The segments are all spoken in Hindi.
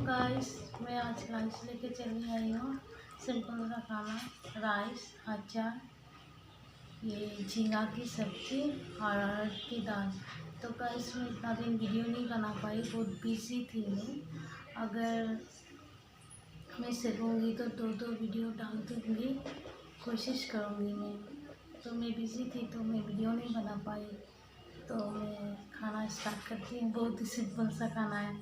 गाइस, मैं आज लंच लेके चली आई हूँ। सिंपल सा खाना, राइस, अचार, ये झींगा की सब्ज़ी और अरहर की दाल। तो गाइस, मैं इतना दिन वीडियो नहीं बना पाई, बहुत बिजी थी मैं। अगर मैं सीखूँगी तो दो वीडियो डाल दूँगी, कोशिश करूँगी मैं। तो मैं बिज़ी थी तो मैं वीडियो नहीं बना पाई। तो मैं खाना स्टार्ट करती हूँ। बहुत ही सिंपल सा खाना है,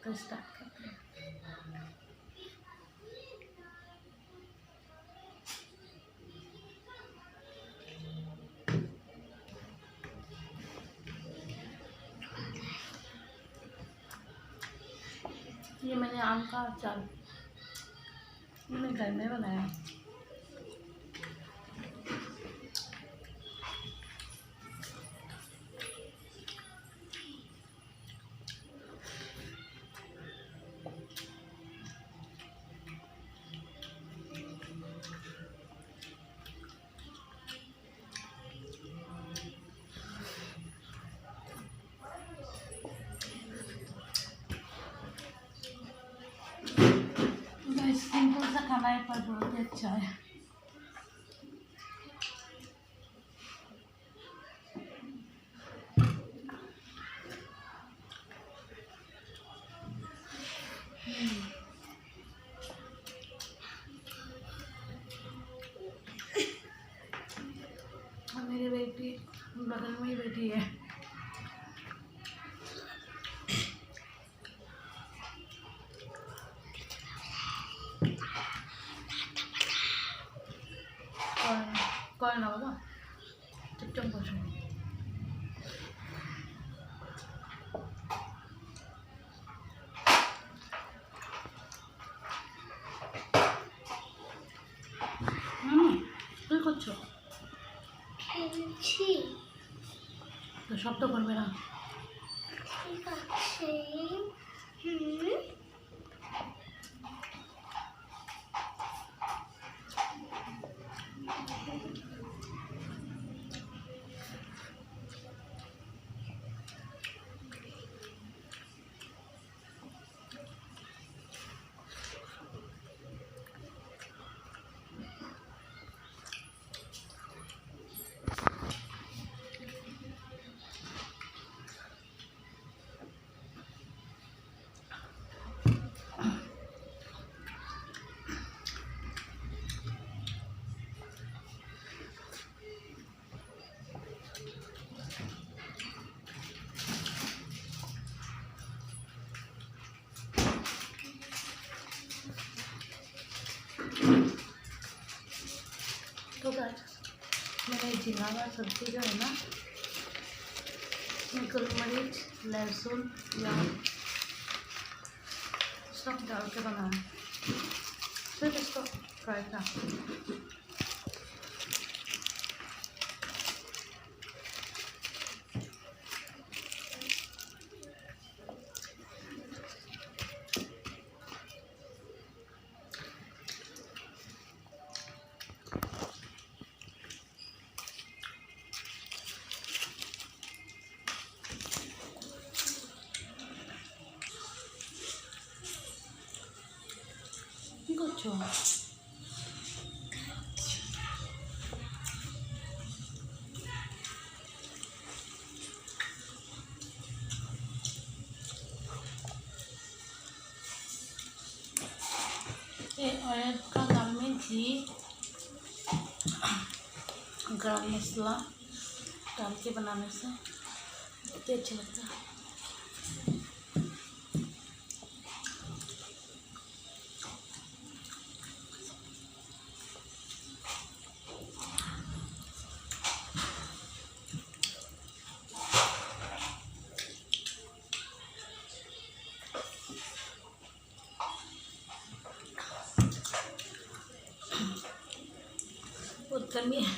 तो स्टार्ट करते हैं। ये मैंने आम का अचार मैंने घर में बनाया। सिंपल सा खाना है पर बहुत ही अच्छा है। मेरी बेटी बगल में ही बैठी है। कौन ना बाबा, चुपचाप बसो। তুই করছো তো শব্দ করবে না। ঠিক আছে। तो मैंने झींगा का सब्ज़ी जो है ना, गोल मरीच, लहसुन, प्याज सब डाल के बनाया। फिर इसको फ्राई था। করছো और का दाल में घी, गरम मसाला डाल के बनाने से बहुत अच्छा लगता है। बहुत गर्मी है।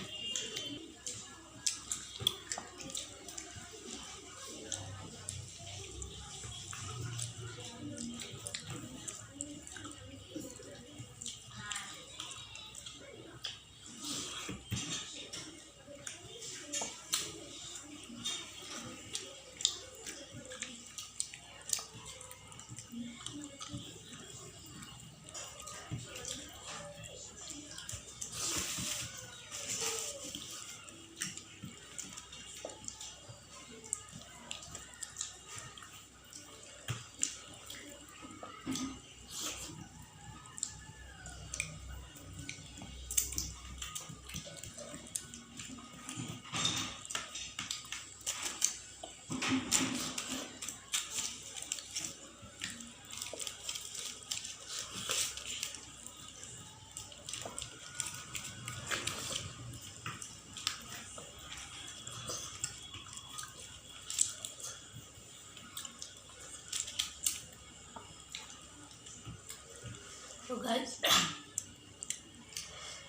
तो गाइस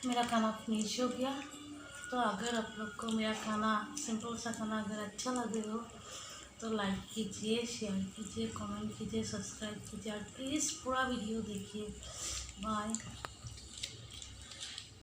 मेरा खाना फिनिश हो गया। तो अगर आप लोग को मेरा खाना सिंपल सा खाना अगर अच्छा लगे हो तो लाइक कीजिए, शेयर कीजिए, कमेंट कीजिए, सब्सक्राइब कीजिए और प्लीज़ पूरा वीडियो देखिए। बाय।